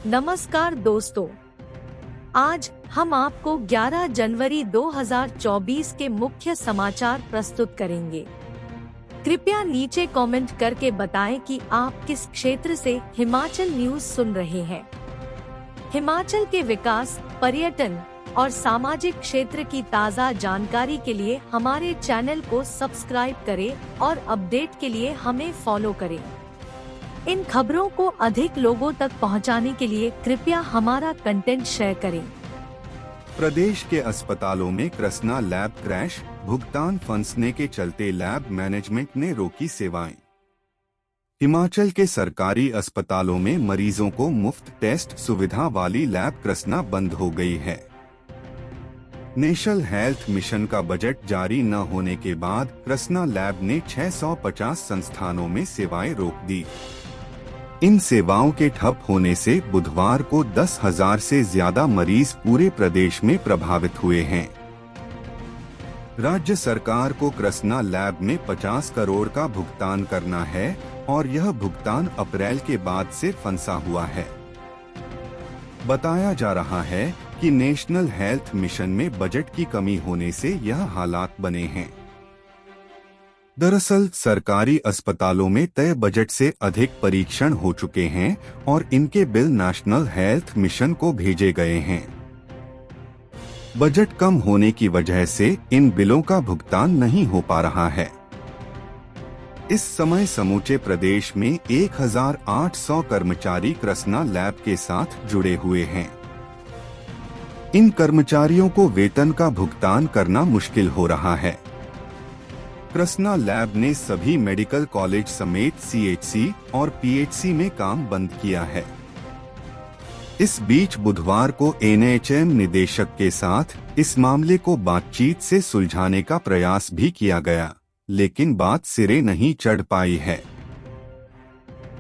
नमस्कार दोस्तों, आज हम आपको 11 जनवरी 2024 के मुख्य समाचार प्रस्तुत करेंगे। कृपया नीचे कमेंट करके बताएं कि आप किस क्षेत्र से हिमाचल न्यूज सुन रहे हैं। हिमाचल के विकास, पर्यटन और सामाजिक क्षेत्र की ताज़ा जानकारी के लिए हमारे चैनल को सब्सक्राइब करें और अपडेट के लिए हमें फॉलो करें। इन खबरों को अधिक लोगों तक पहुंचाने के लिए कृपया हमारा कंटेंट शेयर करें। प्रदेश के अस्पतालों में कृष्णा लैब क्रैश, भुगतान फंसने के चलते लैब मैनेजमेंट ने रोकी सेवाएं। हिमाचल के सरकारी अस्पतालों में मरीजों को मुफ्त टेस्ट सुविधा वाली लैब कृष्णा बंद हो गई है। नेशनल हेल्थ मिशन का बजट जारी न होने के बाद कृष्णा लैब ने 650 संस्थानों में सेवाएं रोक दी। इन सेवाओं के ठप होने से बुधवार को 10,000 से ज्यादा मरीज पूरे प्रदेश में प्रभावित हुए हैं। राज्य सरकार को कृष्णा लैब में 50 करोड़ का भुगतान करना है और यह भुगतान अप्रैल के बाद से फंसा हुआ है। बताया जा रहा है कि नेशनल हेल्थ मिशन में बजट की कमी होने से यह हालात बने हैं। दरअसल सरकारी अस्पतालों में तय बजट से अधिक परीक्षण हो चुके हैं और इनके बिल नेशनल हेल्थ मिशन को भेजे गए हैं। बजट कम होने की वजह से इन बिलों का भुगतान नहीं हो पा रहा है। इस समय समूचे प्रदेश में 1,800 कर्मचारी कृष्णा लैब के साथ जुड़े हुए हैं। इन कर्मचारियों को वेतन का भुगतान करना मुश्किल हो रहा है। कृष्णा लैब ने सभी मेडिकल कॉलेज समेत CHC और PHC में काम बंद किया है। इस बीच बुधवार को NHM निदेशक के साथ इस मामले को बातचीत से सुलझाने का प्रयास भी किया गया, लेकिन बात सिरे नहीं चढ़ पाई है।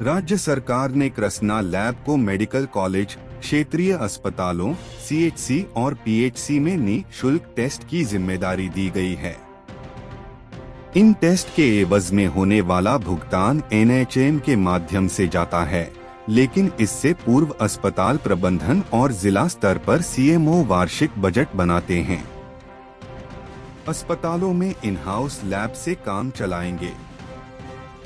राज्य सरकार ने कृष्णा लैब को मेडिकल कॉलेज, क्षेत्रीय अस्पतालों, CHC और PHC में निःशुल्क टेस्ट की जिम्मेदारी दी गई है। इन टेस्ट के एवज में होने वाला भुगतान NHM के माध्यम से जाता है, लेकिन इससे पूर्व अस्पताल प्रबंधन और जिला स्तर पर CMO वार्षिक बजट बनाते हैं। अस्पतालों में इन हाउस लैब से काम चलाएंगे।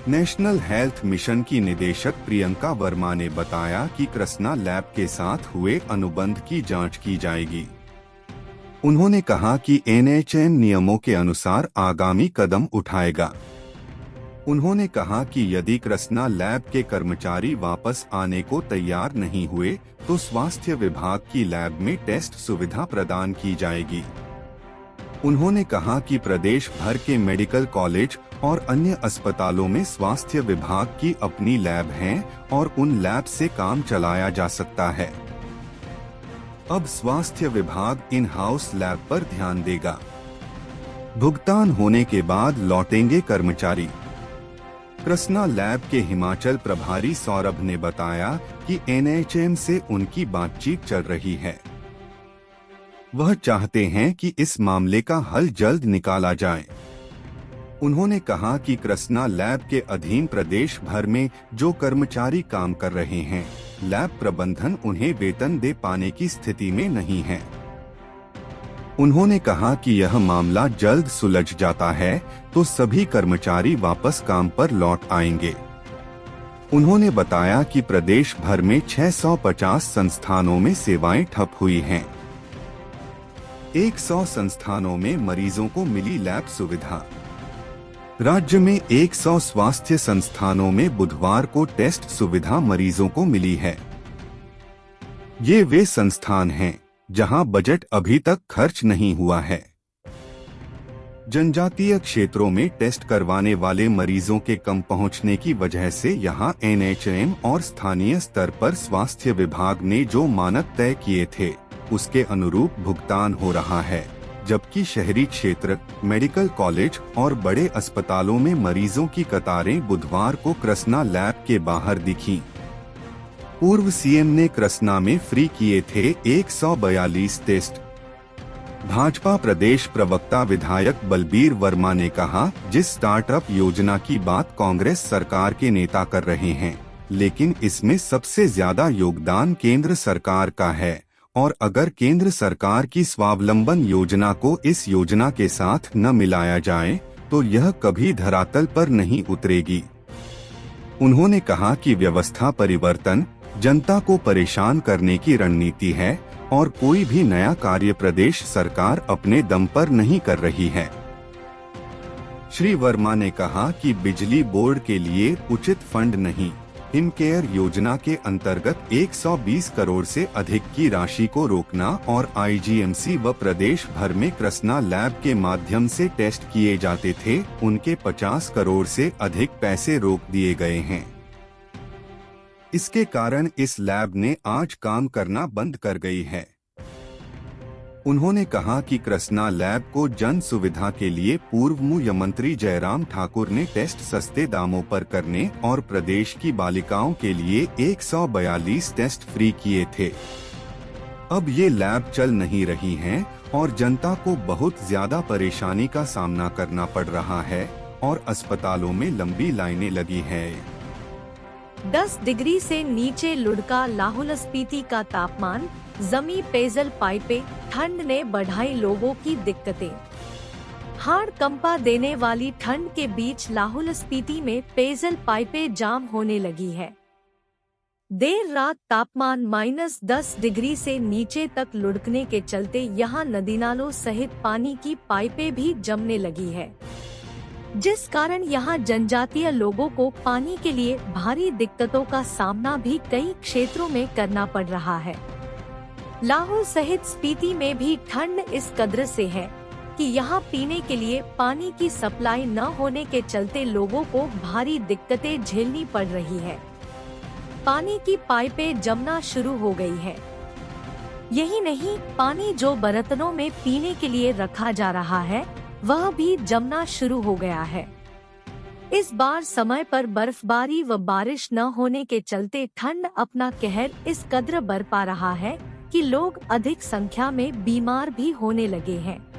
नेशनल हेल्थ मिशन की निदेशक प्रियंका वर्मा ने बताया कि कृष्णा लैब के साथ हुए अनुबंध की जांच की जाएगी। उन्होंने कहा कि NHM नियमों के अनुसार आगामी कदम उठाएगा। उन्होंने कहा कि यदि कृष्णा लैब के कर्मचारी वापस आने को तैयार नहीं हुए तो स्वास्थ्य विभाग की लैब में टेस्ट सुविधा प्रदान की जाएगी। उन्होंने कहा कि प्रदेश भर के मेडिकल कॉलेज और अन्य अस्पतालों में स्वास्थ्य विभाग की अपनी लैब हैं और उन लैब से काम चलाया जा सकता है। अब स्वास्थ्य विभाग इन हाउस लैब पर ध्यान देगा। भुगतान होने के बाद लौटेंगे कर्मचारी। कृष्णा लैब के हिमाचल प्रभारी सौरभ ने बताया कि NHM से उनकी बातचीत चल रही है। वह चाहते हैं कि इस मामले का हल जल्द निकाला जाए। उन्होंने कहा कि कृष्णा लैब के अधीन प्रदेश भर में जो कर्मचारी काम कर रहे हैं, लैब प्रबंधन उन्हें वेतन दे पाने की स्थिति में नहीं है। उन्होंने कहा कि यह मामला जल्द सुलझ जाता है तो सभी कर्मचारी वापस काम पर लौट आएंगे। उन्होंने बताया कि प्रदेश भर में 650 संस्थानों में सेवाएं ठप हुई हैं। 100 संस्थानों में मरीजों को मिली लैब सुविधा। राज्य में 100 स्वास्थ्य संस्थानों में बुधवार को टेस्ट सुविधा मरीजों को मिली है। ये वे संस्थान हैं जहां बजट अभी तक खर्च नहीं हुआ है। जनजातीय क्षेत्रों में टेस्ट करवाने वाले मरीजों के कम पहुंचने की वजह से यहां NHM और स्थानीय स्तर पर स्वास्थ्य विभाग ने जो मानक तय किए थे उसके अनुरूप भुगतान हो रहा है, जबकि शहरी क्षेत्र, मेडिकल कॉलेज और बड़े अस्पतालों में मरीजों की कतारें बुधवार को कृष्णा लैब के बाहर दिखीं। पूर्व CM ने कृष्णा में फ्री किए थे 142 टेस्ट। भाजपा प्रदेश प्रवक्ता विधायक बलबीर वर्मा ने कहा, जिस स्टार्टअप योजना की बात कांग्रेस सरकार के नेता कर रहे हैं, लेकिन इसमें सबसे ज्यादा योगदान केंद्र सरकार का है और अगर केंद्र सरकार की स्वावलंबन योजना को इस योजना के साथ न मिलाया जाए तो यह कभी धरातल पर नहीं उतरेगी। उन्होंने कहा कि व्यवस्था परिवर्तन जनता को परेशान करने की रणनीति है और कोई भी नया कार्य प्रदेश सरकार अपने दम पर नहीं कर रही है। श्री वर्मा ने कहा कि बिजली बोर्ड के लिए उचित फंड नहीं, हिमकेयर योजना के अंतर्गत 120 करोड़ से अधिक की राशि को रोकना और आईजीएमसी व प्रदेश भर में कृष्णा लैब के माध्यम से टेस्ट किए जाते थे, उनके 50 करोड़ से अधिक पैसे रोक दिए गए हैं। इसके कारण इस लैब ने आज काम करना बंद कर गई है। उन्होंने कहा कि कृष्णा लैब को जन सुविधा के लिए पूर्व मुख्यमंत्री जयराम ठाकुर ने टेस्ट सस्ते दामों पर करने और प्रदेश की बालिकाओं के लिए 142 टेस्ट फ्री किए थे। अब ये लैब चल नहीं रही हैं और जनता को बहुत ज्यादा परेशानी का सामना करना पड़ रहा है और अस्पतालों में लंबी लाइनें लगी है। 10 डिग्री से नीचे लुढ़का लाहौल स्पीति का तापमान, जमी पेयजल पाइपें, ठंड ने बढ़ाई लोगों की दिक्कतें। हाड़ कंपा देने वाली ठंड के बीच लाहौल स्पीति में पेयजल पाइपें जाम होने लगी है। देर रात तापमान -10 डिग्री से नीचे तक लुढ़कने के चलते यहां नदी नालों सहित पानी की पाइपें भी जमने लगी है, जिस कारण यहां जनजातीय लोगों को पानी के लिए भारी दिक्कतों का सामना भी कई क्षेत्रों में करना पड़ रहा है। लाहौल सहित स्पीति में भी ठंड इस कदर से है कि यहां पीने के लिए पानी की सप्लाई न होने के चलते लोगों को भारी दिक्कतें झेलनी पड़ रही है। पानी की पाइपें जमना शुरू हो गई है। यही नहीं, पानी जो बर्तनों में पीने के लिए रखा जा रहा है वह भी जमना शुरू हो गया है। इस बार समय पर बर्फबारी व बारिश न होने के चलते ठंड अपना कहर इस कदर बरपा रहा है कि लोग अधिक संख्या में बीमार भी होने लगे हैं।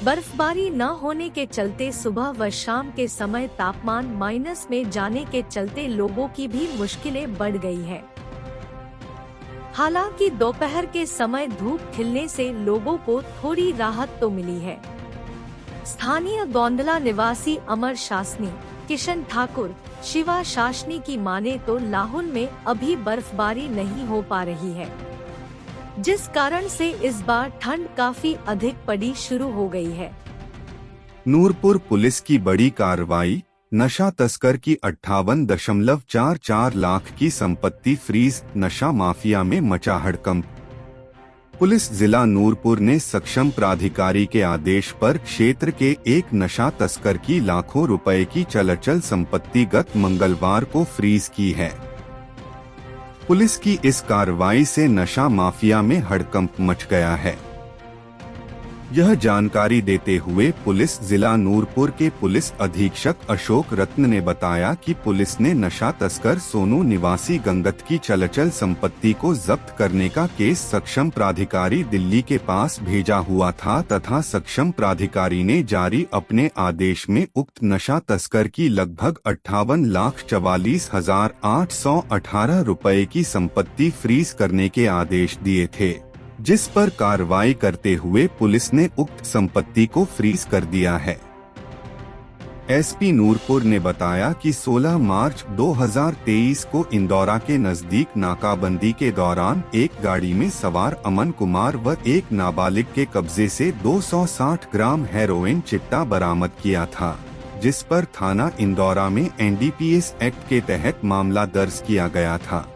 बर्फबारी न होने के चलते सुबह व शाम के समय तापमान माइनस में जाने के चलते लोगों की भी मुश्किलें बढ़ गई है। हालांकि दोपहर के समय धूप खिलने से लोगों को थोड़ी राहत तो मिली है। स्थानीय गोंदला निवासी अमर शासनी, किशन ठाकुर, शिवा शासनी की माने तो लाहौल में अभी बर्फबारी नहीं हो पा रही है, जिस कारण से इस बार ठंड काफी अधिक पड़ी शुरू हो गई है। नूरपुर पुलिस की बड़ी कार्रवाई, नशा तस्कर की 58.44 लाख की संपत्ति फ्रीज, नशा माफिया में मचा हड़कंप। पुलिस जिला नूरपुर ने सक्षम प्राधिकारी के आदेश पर क्षेत्र के एक नशा तस्कर की लाखों रुपए की चल संपत्ति गत मंगलवार को फ्रीज की है। पुलिस की इस कार्रवाई से नशा माफिया में हड़कंप मच गया है। यह जानकारी देते हुए पुलिस जिला नूरपुर के पुलिस अधीक्षक अशोक रत्न ने बताया कि पुलिस ने नशा तस्कर सोनू निवासी गंगत की चल संपत्ति को जब्त करने का केस सक्षम प्राधिकारी दिल्ली के पास भेजा हुआ था तथा सक्षम प्राधिकारी ने जारी अपने आदेश में उक्त नशा तस्कर की लगभग 58,44,818 रुपए की संपत्ति फ्रीज करने के आदेश दिए थे, जिस पर कार्रवाई करते हुए पुलिस ने उक्त संपत्ति को फ्रीज कर दिया है। एसपी नूरपुर ने बताया कि 16 मार्च 2023 को इंदौरा के नजदीक नाकाबंदी के दौरान एक गाड़ी में सवार अमन कुमार व एक नाबालिग के कब्जे से 260 ग्राम हेरोइन चिट्टा बरामद किया था, जिस पर थाना इंदौरा में एनडीपीएस एक्ट के तहत मामला दर्ज किया गया था।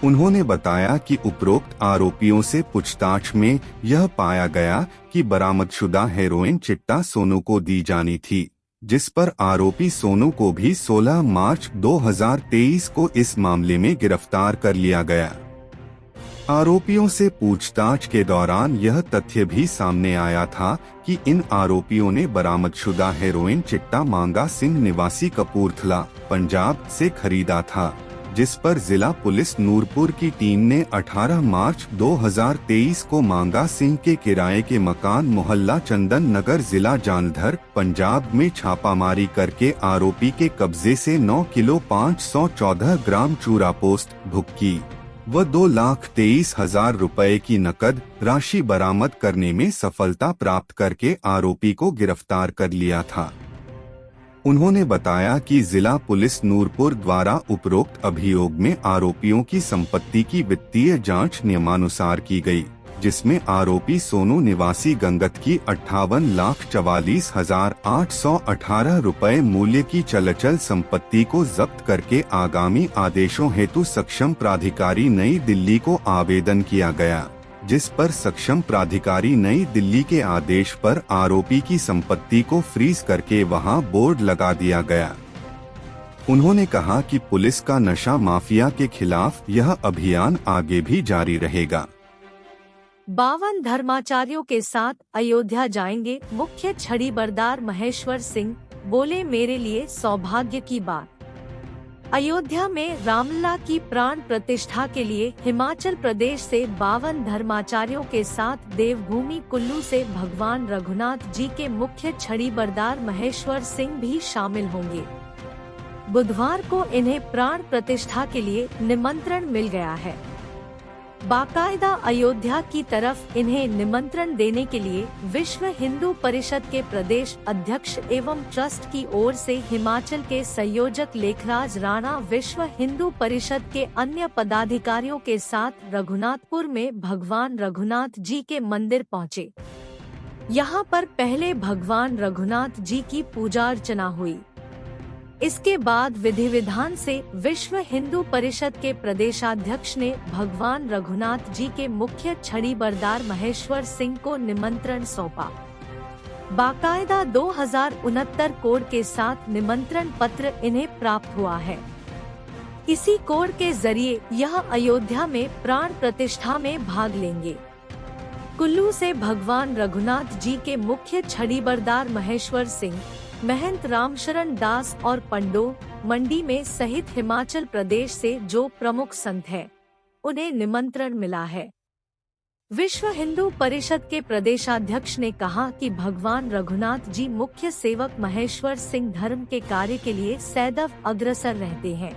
उन्होंने बताया कि उपरोक्त आरोपियों से पूछताछ में यह पाया गया कि बरामदशुदा हेरोइन चिट्टा सोनू को दी जानी थी, जिस पर आरोपी सोनू को भी 16 मार्च 2023 को इस मामले में गिरफ्तार कर लिया गया। आरोपियों से पूछताछ के दौरान यह तथ्य भी सामने आया था कि इन आरोपियों ने बरामदशुदा हेरोइन चिट्टा मांगा सिंह निवासी कपूरथला, पंजाब से खरीदा था, जिस पर जिला पुलिस नूरपुर की टीम ने 18 मार्च 2023 को मांगा सिंह के किराए के मकान मोहल्ला चंदन नगर जिला जालंधर पंजाब में छापामारी करके आरोपी के कब्जे से 9 किलो 514 ग्राम चूरा पोस्ट भुक्की व 2,23,000 रुपए की नकद राशि बरामद करने में सफलता प्राप्त करके आरोपी को गिरफ्तार कर लिया था। उन्होंने बताया कि जिला पुलिस नूरपुर द्वारा उपरोक्त अभियोग में आरोपियों की संपत्ति की वित्तीय जांच नियमानुसार की गई, जिसमें आरोपी सोनू निवासी गंगत की 58,44,818 रुपए मूल्य की चल संपत्ति को जब्त करके आगामी आदेशों हेतु सक्षम प्राधिकारी नई दिल्ली को आवेदन किया गया, जिस पर सक्षम प्राधिकारी नई दिल्ली के आदेश पर आरोपी की संपत्ति को फ्रीज करके वहां बोर्ड लगा दिया गया। उन्होंने कहा कि पुलिस का नशा माफिया के खिलाफ यह अभियान आगे भी जारी रहेगा। 52 धर्माचार्यों के साथ अयोध्या जाएंगे मुख्य छड़ीबरदार महेश्वर सिंह, बोले मेरे लिए सौभाग्य की बात। अयोध्या में रामलला की प्राण प्रतिष्ठा के लिए हिमाचल प्रदेश से 52 धर्माचार्यों के साथ देवभूमि कुल्लू से भगवान रघुनाथ जी के मुख्य छड़ीबरदार महेश्वर सिंह भी शामिल होंगे। बुधवार को इन्हें प्राण प्रतिष्ठा के लिए निमंत्रण मिल गया है। बाकायदा अयोध्या की तरफ इन्हें निमंत्रण देने के लिए विश्व हिंदू परिषद के प्रदेश अध्यक्ष एवं ट्रस्ट की ओर से हिमाचल के संयोजक लेखराज राणा विश्व हिंदू परिषद के अन्य पदाधिकारियों के साथ रघुनाथपुर में भगवान रघुनाथ जी के मंदिर पहुंचे। यहां पर पहले भगवान रघुनाथ जी की पूजा अर्चना हुई। इसके बाद विधि विधान से विश्व हिंदू परिषद के प्रदेशाध्यक्ष ने भगवान रघुनाथ जी के मुख्य छड़ीबरदार महेश्वर सिंह को निमंत्रण सौंपा। बाकायदा 2069 कोड के साथ निमंत्रण पत्र इन्हें प्राप्त हुआ है। इसी कोड के जरिए यह अयोध्या में प्राण प्रतिष्ठा में भाग लेंगे। कुल्लू से भगवान रघुनाथ जी के मुख्य छड़ीबरदार महेश्वर सिंह, महंत रामशरण दास और पंडो मंडी में सहित हिमाचल प्रदेश से जो प्रमुख संत हैं, उन्हें निमंत्रण मिला है। विश्व हिंदू परिषद के प्रदेशाध्यक्ष ने कहा कि भगवान रघुनाथ जी मुख्य सेवक महेश्वर सिंह धर्म के कार्य के लिए सदैव अग्रसर रहते हैं,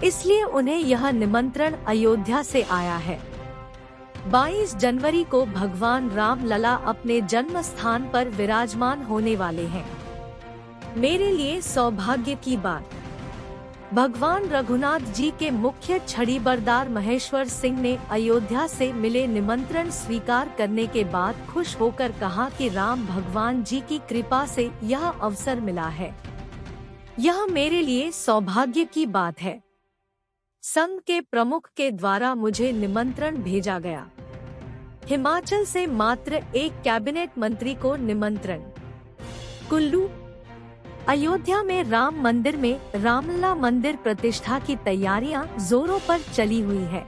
इसलिए उन्हें यह निमंत्रण अयोध्या से आया है। 22 जनवरी को भगवान राम लला अपने जन्म स्थान पर विराजमान होने वाले हैं। मेरे लिए सौभाग्य की बात। भगवान रघुनाथ जी के मुख्य छड़ीबरदार महेश्वर सिंह ने अयोध्या से मिले निमंत्रण स्वीकार करने के बाद खुश होकर कहा कि राम भगवान जी की कृपा से यह अवसर मिला है। यह मेरे लिए सौभाग्य की बात है। संघ के प्रमुख के द्वारा मुझे निमंत्रण भेजा गया। हिमाचल से मात्र एक कैबिनेट मंत्री को निमंत्रण। कुल्लू। अयोध्या में राम मंदिर में रामलला मंदिर प्रतिष्ठा की तैयारियां जोरों पर चली हुई है।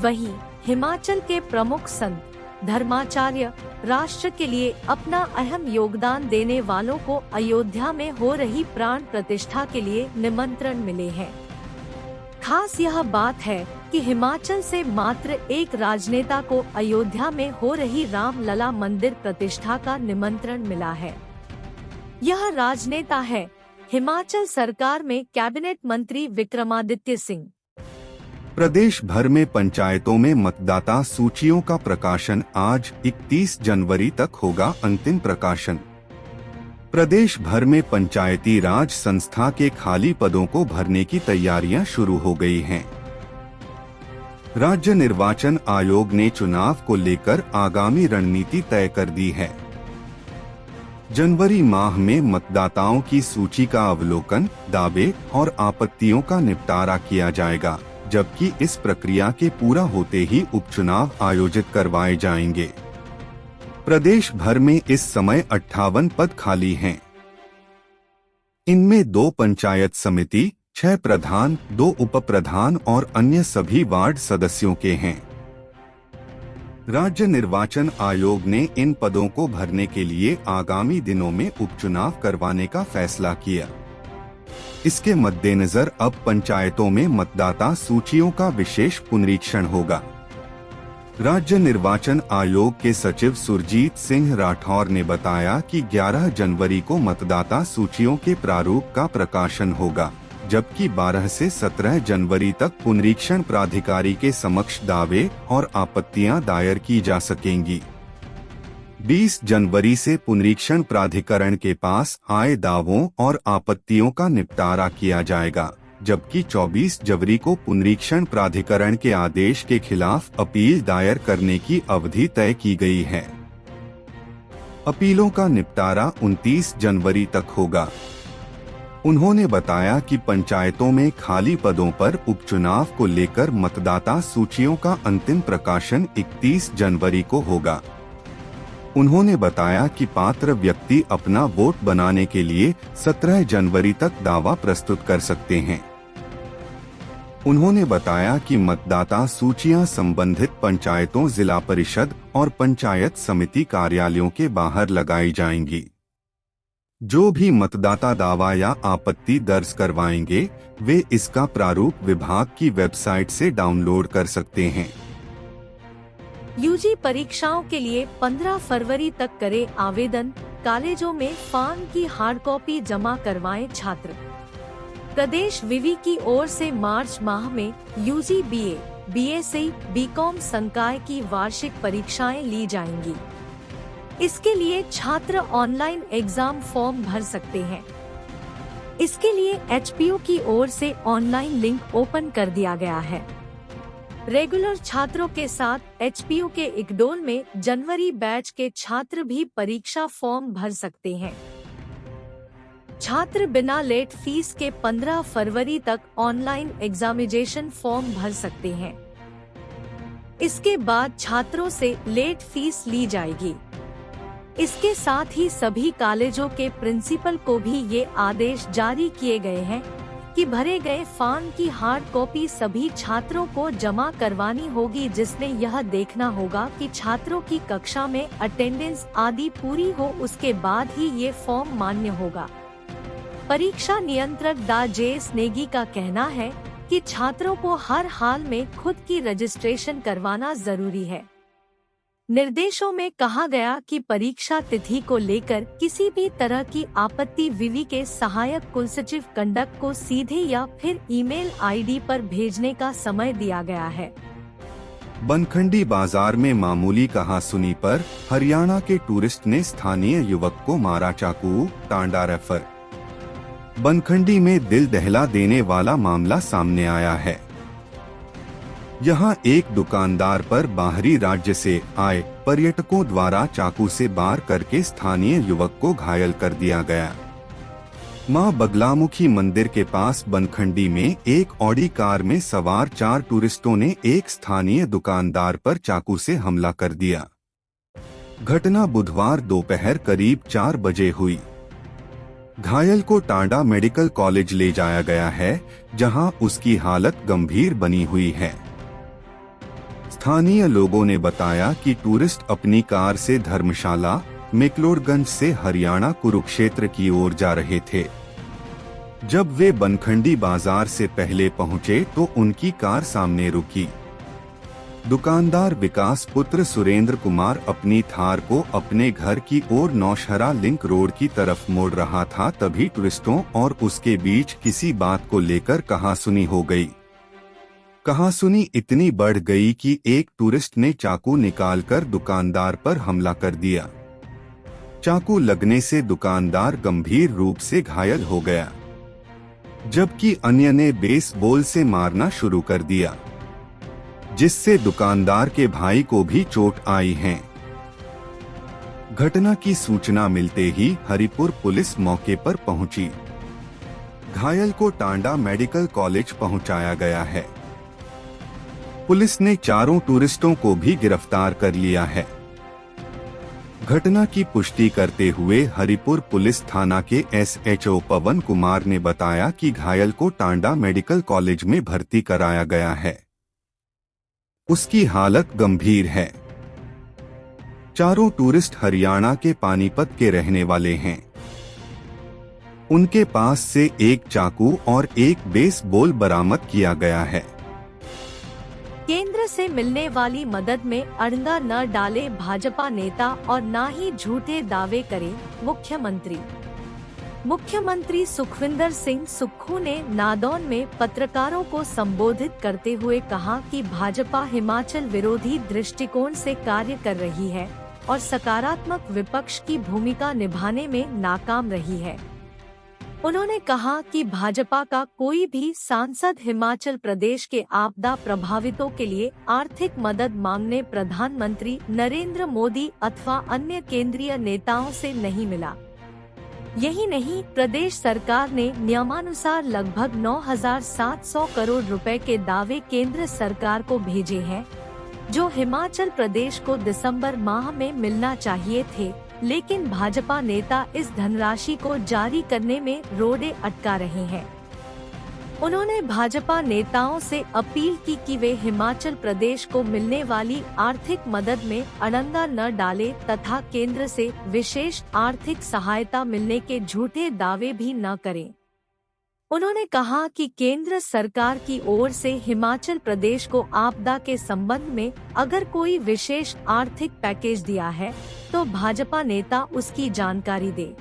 वहीं हिमाचल के प्रमुख संत, धर्माचार्य, राष्ट्र के लिए अपना अहम योगदान देने वालों को अयोध्या में हो रही प्राण प्रतिष्ठा के लिए निमंत्रण मिले हैं। खास यह बात है कि हिमाचल से मात्र एक राजनेता को अयोध्या में हो रही रामलला मंदिर प्रतिष्ठा का निमंत्रण मिला है। यह राजनेता है हिमाचल सरकार में कैबिनेट मंत्री विक्रमादित्य सिंह। प्रदेश भर में पंचायतों में मतदाता सूचियों का प्रकाशन आज 31 जनवरी तक होगा अंतिम प्रकाशन। प्रदेश भर में पंचायती राज संस्था के खाली पदों को भरने की तैयारियां शुरू हो गई हैं। राज्य निर्वाचन आयोग ने चुनाव को लेकर आगामी रणनीति तय कर दी है। जनवरी माह में मतदाताओं की सूची का अवलोकन, दावे और आपत्तियों का निपटारा किया जाएगा, जबकि इस प्रक्रिया के पूरा होते ही उपचुनाव आयोजित करवाए जाएंगे। प्रदेश भर में इस समय 58 पद खाली हैं। इनमें 2 पंचायत समिति, 6 प्रधान, 2 उप प्रधान और अन्य सभी वार्ड सदस्यों के हैं। राज्य निर्वाचन आयोग ने इन पदों को भरने के लिए आगामी दिनों में उपचुनाव करवाने का फैसला किया। इसके मद्देनजर अब पंचायतों में मतदाता सूचियों का विशेष पुनरीक्षण होगा। राज्य निर्वाचन आयोग के सचिव सुरजीत सिंह राठौर ने बताया कि 11 जनवरी को मतदाता सूचियों के प्रारूप का प्रकाशन होगा, जबकि 12 से 17 जनवरी तक पुनरीक्षण प्राधिकारी के समक्ष दावे और आपत्तियां दायर की जा सकेंगी। 20 जनवरी से पुनरीक्षण प्राधिकरण के पास आए दावों और आपत्तियों का निपटारा किया जाएगा, जबकि 24 जनवरी को पुनरीक्षण प्राधिकरण के आदेश के खिलाफ अपील दायर करने की अवधि तय की गई है। अपीलों का निपटारा 29 जनवरी तक होगा। उन्होंने बताया कि पंचायतों में खाली पदों पर उपचुनाव को लेकर मतदाता सूचियों का अंतिम प्रकाशन 31 जनवरी को होगा। उन्होंने बताया कि पात्र व्यक्ति अपना वोट बनाने के लिए 17 जनवरी तक दावा प्रस्तुत कर सकते हैं। उन्होंने बताया कि मतदाता सूचियां संबंधित पंचायतों, जिला परिषद और पंचायत समिति कार्यालयों के बाहर लगाई जाएंगी। जो भी मतदाता दावा या आपत्ति दर्ज करवाएंगे, वे इसका प्रारूप विभाग की वेबसाइट से डाउनलोड कर सकते हैं। यूजी परीक्षाओं के लिए 15 फरवरी तक करें आवेदन। कॉलेजों में फॉर्म की हार्ड कॉपी जमा करवाएं छात्र। प्रदेश विवि की ओर से मार्च माह में यूजी बीए, बीएससी, बीकॉम संकाय की वार्षिक परीक्षाएं ली जाएंगी। इसके लिए छात्र ऑनलाइन एग्जाम फॉर्म भर सकते हैं। इसके लिए एचपीयू की ओर से ऑनलाइन लिंक ओपन कर दिया गया है। रेगुलर छात्रों के साथ एचपीयू के इक्डोल में जनवरी बैच के छात्र भी परीक्षा फॉर्म भर सकते हैं। छात्र बिना लेट फीस के 15 फरवरी तक ऑनलाइन एग्जामिनेशन फॉर्म भर सकते हैं। इसके बाद छात्रों से लेट फीस ली जाएगी। इसके साथ ही सभी कॉलेजों के प्रिंसिपल को भी ये आदेश जारी किए गए हैं कि भरे गए फॉर्म की हार्ड कॉपी सभी छात्रों को जमा करवानी होगी, जिसमें यह देखना होगा कि छात्रों की कक्षा में अटेंडेंस आदि पूरी हो, उसके बाद ही ये फॉर्म मान्य होगा। परीक्षा नियंत्रक डा जेस नेगी का कहना है कि छात्रों को हर हाल में खुद की रजिस्ट्रेशन करवाना जरूरी है। निर्देशों में कहा गया कि परीक्षा तिथि को लेकर किसी भी तरह की आपत्ति विवि के सहायक कुलसचिव कंडक्ट को सीधे या फिर ईमेल आईडी पर भेजने का समय दिया गया है। बनखंडी बाजार में मामूली कहासुनी पर हरियाणा के टूरिस्ट ने स्थानीय युवक को मारा चाकू, टांडा रेफर। बनखंडी में दिल दहला देने वाला मामला सामने आया है। यहाँ एक दुकानदार पर बाहरी राज्य से आए पर्यटकों द्वारा चाकू से वार करके स्थानीय युवक को घायल कर दिया गया। मां बगलामुखी मंदिर के पास बनखंडी में एक ऑडी कार में सवार 4 टूरिस्टों ने एक स्थानीय दुकानदार पर चाकू से हमला कर दिया। घटना बुधवार दोपहर करीब 4 बजे हुई। घायल को टांडा मेडिकल कॉलेज ले जाया गया है, जहां उसकी हालत गंभीर बनी हुई है। स्थानीय लोगों ने बताया कि टूरिस्ट अपनी कार से धर्मशाला, मैक्लोडगंज से हरियाणा कुरुक्षेत्र की ओर जा रहे थे। जब वे बनखंडी बाजार से पहले पहुंचे तो उनकी कार सामने रुकी। दुकानदार विकास पुत्र सुरेंद्र कुमार अपनी थार को अपने घर की ओर नौशहरा लिंक रोड की तरफ मोड़ रहा था, तभी टूरिस्टों और उसके बीच किसी बात को लेकर कहासुनी हो गई। कहासुनी इतनी बढ़ गई कि एक टूरिस्ट ने चाकू निकालकर दुकानदार पर हमला कर दिया। चाकू लगने से दुकानदार गंभीर रूप से घायल हो गया, जबकि अन्य ने बेसबॉल से मारना शुरू कर दिया, जिससे दुकानदार के भाई को भी चोट आई है। घटना की सूचना मिलते ही हरिपुर पुलिस मौके पर पहुंची। घायल को टांडा मेडिकल कॉलेज पहुंचाया गया है। पुलिस ने 4 टूरिस्टों को भी गिरफ्तार कर लिया है। घटना की पुष्टि करते हुए हरिपुर पुलिस थाना के एसएचओ पवन कुमार ने बताया कि घायल को टांडा मेडिकल कॉलेज में भर्ती कराया गया है। उसकी हालत गंभीर है। 4 टूरिस्ट हरियाणा के पानीपत के रहने वाले हैं। उनके पास से एक चाकू और एक बेसबॉल बरामद किया गया है। केंद्र से मिलने वाली मदद में अड़ंगा न डाले भाजपा नेता और न ही झूठे दावे करे मुख्यमंत्री। मुख्यमंत्री सुखविंदर सिंह सुक्खू ने नादौन में पत्रकारों को संबोधित करते हुए कहा कि भाजपा हिमाचल विरोधी दृष्टिकोण से कार्य कर रही है और सकारात्मक विपक्ष की भूमिका निभाने में नाकाम रही है। उन्होंने कहा कि भाजपा का कोई भी सांसद हिमाचल प्रदेश के आपदा प्रभावितों के लिए आर्थिक मदद मांगने प्रधानमंत्री नरेंद्र मोदी अथवा अन्य केंद्रीय नेताओं से नहीं मिला। यही नहीं, प्रदेश सरकार ने नियमानुसार लगभग 9,700 करोड़ रुपए के दावे केंद्र सरकार को भेजे हैं, जो हिमाचल प्रदेश को दिसंबर माह में मिलना चाहिए थे, लेकिन भाजपा नेता इस धनराशि को जारी करने में रोड़े अटका रहे हैं। उन्होंने भाजपा नेताओं से अपील की कि वे हिमाचल प्रदेश को मिलने वाली आर्थिक मदद में अड़ंगा न डाले तथा केंद्र से विशेष आर्थिक सहायता मिलने के झूठे दावे भी न करें। उन्होंने कहा कि केंद्र सरकार की ओर से हिमाचल प्रदेश को आपदा के संबंध में अगर कोई विशेष आर्थिक पैकेज दिया है तो भाजपा नेता उसकी जानकारी दे।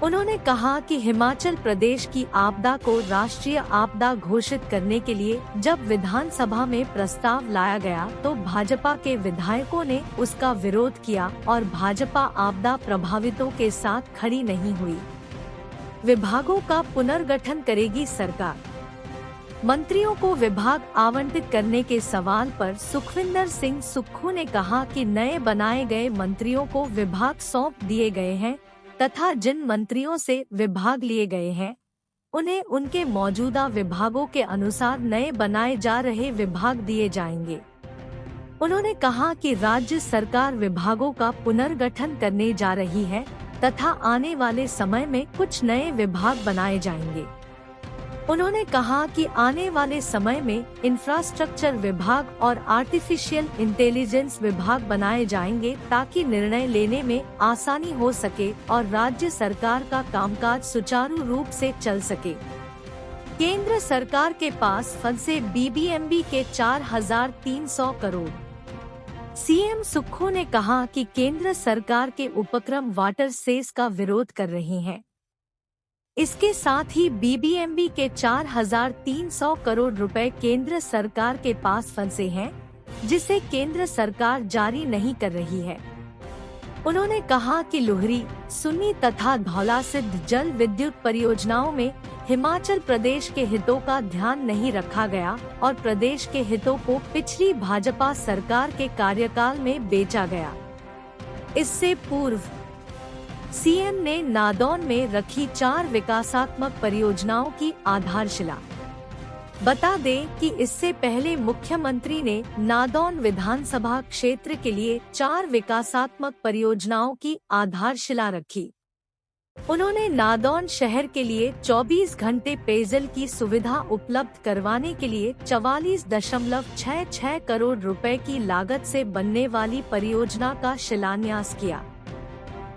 उन्होंने कहा कि हिमाचल प्रदेश की आपदा को राष्ट्रीय आपदा घोषित करने के लिए जब विधानसभा में प्रस्ताव लाया गया तो भाजपा के विधायकों ने उसका विरोध किया और भाजपा आपदा प्रभावितों के साथ खड़ी नहीं हुई। विभागों का पुनर्गठन करेगी सरकार। मंत्रियों को विभाग आवंटित करने के सवाल पर सुखविंदर सिंह सुक्खू ने कहा कि नए बनाए गए मंत्रियों को विभाग सौंप दिए गए हैं तथा जिन मंत्रियों से विभाग लिए गए हैं उन्हें उनके मौजूदा विभागों के अनुसार नए बनाए जा रहे विभाग दिए जाएंगे। उन्होंने कहा कि राज्य सरकार विभागों का पुनर्गठन करने जा रही है तथा आने वाले समय में कुछ नए विभाग बनाए जाएंगे। उन्होंने कहा कि आने वाले समय में इंफ्रास्ट्रक्चर विभाग और आर्टिफिशियल इंटेलिजेंस विभाग बनाए जाएंगे ताकि निर्णय लेने में आसानी हो सके और राज्य सरकार का कामकाज सुचारू रूप से चल सके। केंद्र सरकार के पास फंसे बीबीएमबी के 4,300 करोड़। सीएम सुक्खू ने कहा कि केंद्र सरकार के उपक्रम वाटर सेस का विरोध कर रहे हैं। इसके साथ ही बीबीएमबी के 4,300 करोड़ रुपए केंद्र सरकार के पास फंसे हैं, जिसे केंद्र सरकार जारी नहीं कर रही है। उन्होंने कहा कि लुहरी, सुन्नी तथा धौला सिद्ध जल विद्युत परियोजनाओं में हिमाचल प्रदेश के हितों का ध्यान नहीं रखा गया और प्रदेश के हितों को पिछली भाजपा सरकार के कार्यकाल में बेचा गया। इससे पूर्व सीएम ने नादौन में रखी 4 विकासात्मक परियोजनाओं की आधारशिला। बता दें कि इससे पहले मुख्यमंत्री ने नादौन विधानसभा क्षेत्र के लिए 4 विकासात्मक परियोजनाओं की आधारशिला रखी। उन्होंने नादौन शहर के लिए 24 घंटे पेयजल की सुविधा उपलब्ध करवाने के लिए 44.66 करोड़ रुपए की लागत से बनने वाली परियोजना का शिलान्यास किया।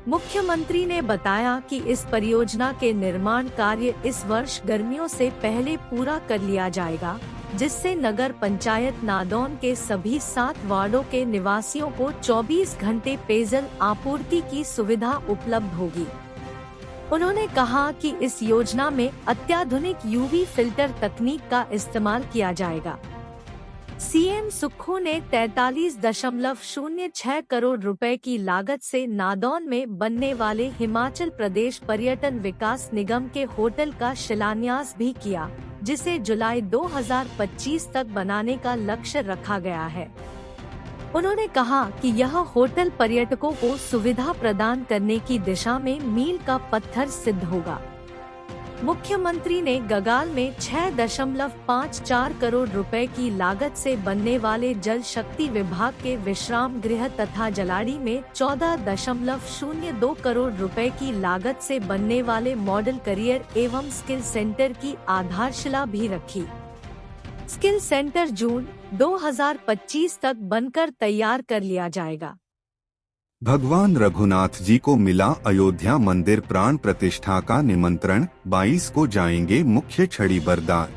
मुख्यमंत्री ने बताया कि इस परियोजना के निर्माण कार्य इस वर्ष गर्मियों से पहले पूरा कर लिया जाएगा, जिससे नगर पंचायत नादौन के सभी 7 वार्डों के निवासियों को 24 घंटे पेयजल आपूर्ति की सुविधा उपलब्ध होगी। उन्होंने कहा कि इस योजना में अत्याधुनिक यूवी फिल्टर तकनीक का इस्तेमाल किया जाएगा। सीएम सुक्खू ने 43.06 करोड़ रुपए की लागत से नादौन में बनने वाले हिमाचल प्रदेश पर्यटन विकास निगम के होटल का शिलान्यास भी किया, जिसे जुलाई 2025 तक बनाने का लक्ष्य रखा गया है। उन्होंने कहा कि यह होटल पर्यटकों को सुविधा प्रदान करने की दिशा में मील का पत्थर सिद्ध होगा। मुख्यमंत्री ने गगाल में 6.54 करोड़ रुपए की लागत से बनने वाले जल शक्ति विभाग के विश्राम गृह तथा जलाड़ी में 14.02 करोड़ रुपए की लागत से बनने वाले मॉडल करियर एवं स्किल सेंटर की आधारशिला भी रखी। स्किल सेंटर जून 2025 तक बनकर तैयार कर लिया जाएगा। भगवान रघुनाथ जी को मिला अयोध्या मंदिर प्राण प्रतिष्ठा का निमंत्रण, 22 को जाएंगे मुख्य छड़ीबरदार।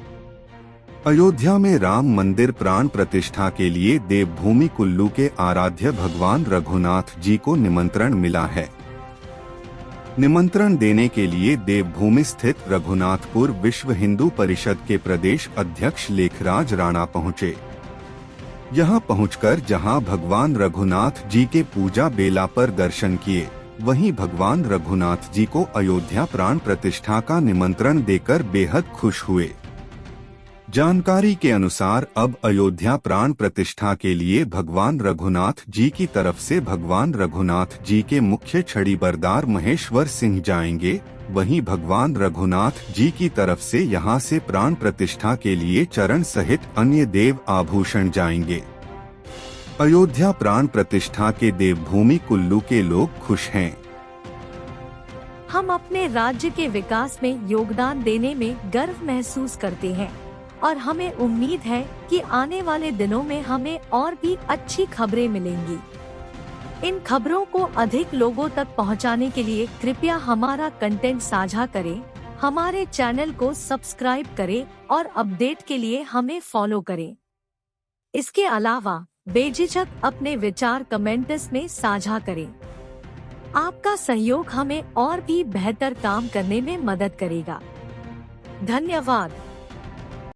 अयोध्या में राम मंदिर प्राण प्रतिष्ठा के लिए देवभूमि कुल्लू के आराध्य भगवान रघुनाथ जी को निमंत्रण मिला है। निमंत्रण देने के लिए देवभूमि स्थित रघुनाथपुर विश्व हिंदू परिषद के प्रदेश अध्यक्ष लेखराज राणा पहुंचे। यहां पहुंचकर जहां भगवान रघुनाथ जी के पूजा बेला पर दर्शन किए, वहीं भगवान रघुनाथ जी को अयोध्या प्राण प्रतिष्ठा का निमंत्रण देकर बेहद खुश हुए। जानकारी के अनुसार अब अयोध्या प्राण प्रतिष्ठा के लिए भगवान रघुनाथ जी की तरफ से भगवान रघुनाथ जी के मुख्य छड़ीबरदार महेश्वर सिंह जाएंगे, वहीं भगवान रघुनाथ जी की तरफ से यहां से प्राण प्रतिष्ठा के लिए चरण सहित अन्य देव आभूषण जाएंगे। अयोध्या प्राण प्रतिष्ठा के देवभूमि कुल्लू के लोग खुश हैं। हम अपने राज्य के विकास में योगदान देने में गर्व महसूस करते हैं और हमें उम्मीद है कि आने वाले दिनों में हमें और भी अच्छी खबरें मिलेंगी। इन खबरों को अधिक लोगों तक पहुंचाने के लिए कृपया हमारा कंटेंट साझा करें, हमारे चैनल को सब्सक्राइब करें और अपडेट के लिए हमें फॉलो करें। इसके अलावा बेझिझक अपने विचार कमेंट्स में साझा करें। आपका सहयोग हमें और भी बेहतर काम करने में मदद करेगा। धन्यवाद।